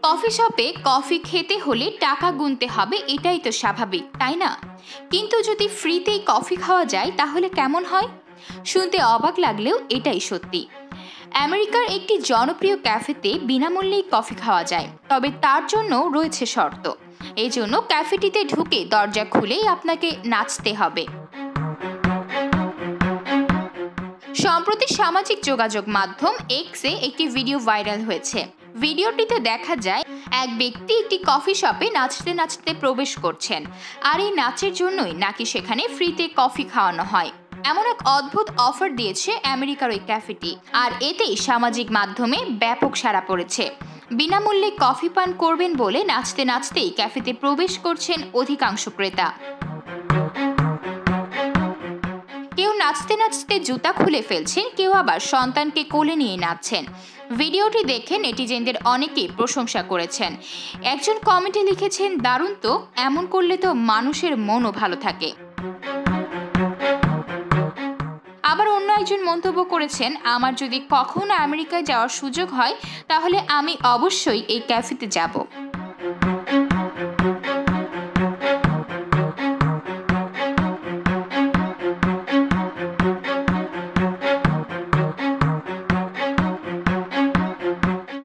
Coffee শপে coffee খেতে হলে টাকা গুনতে হবে, এটাই তো স্বাভাবিক, তাই না? কিন্তু যদি ফ্রিতেই কফি খাওয়া যায় তাহলে কেমন হয়? শুনতে অবাক লাগলেও এটাই সত্যি। আমেরিকার একটি জনপ্রিয় ক্যাফেতে বিনামূল্যেই কফি খাওয়া যায়, তবে তার জন্য রয়েছে শর্ত। এই জন্য ক্যাফেটিতে ঢুকে দরজা খুলেই আপনাকে নাচতে হবে। সম্প্রতি সামাজিক যোগাযোগ মাধ্যম এক্সে একটি ভিডিও ভাইরাল হয়েছে। ভিডিওটিতে দেখা যায় এক ব্যক্তি একটি কফি শপে নাচতে নাচতে প্রবেশ করছেন, আর এই নাচের জন্যই নাকি সেখানে ফ্রিতে কফি খাওয়ানো হয়। এমন এক অদ্ভুত অফার দিয়েছে আমেরিকার ওই ক্যাফেটি, আর এতেই সামাজিক মাধ্যমে ব্যাপক সাড়া পড়েছে। বিনামূল্যে কফি পান করবেন বলে নাচতে নাচতেই ক্যাফেতে প্রবেশ করছেন অধিকাংশ ক্রেতা। কেউ নাচতে নাচতে জুতা খুলে ফেলছেন, কেউ আবার সন্তানকে কোলে নিয়ে নাচছেন। ভিডিওটি দেখে নেটিজেনদের অনেকেই প্রশংসা করেছেন। একজন কমেন্টে লিখেছেন, দারুণ তো, এমন করলে তো মানুষের মনও ভালো থাকে। আবার অন্য একজন মন্তব্য করেছেন, আমার যদি কখনো আমেরিকায় যাওয়ার সুযোগ হয় তাহলে আমি অবশ্যই এই ক্যাফেতে যাব।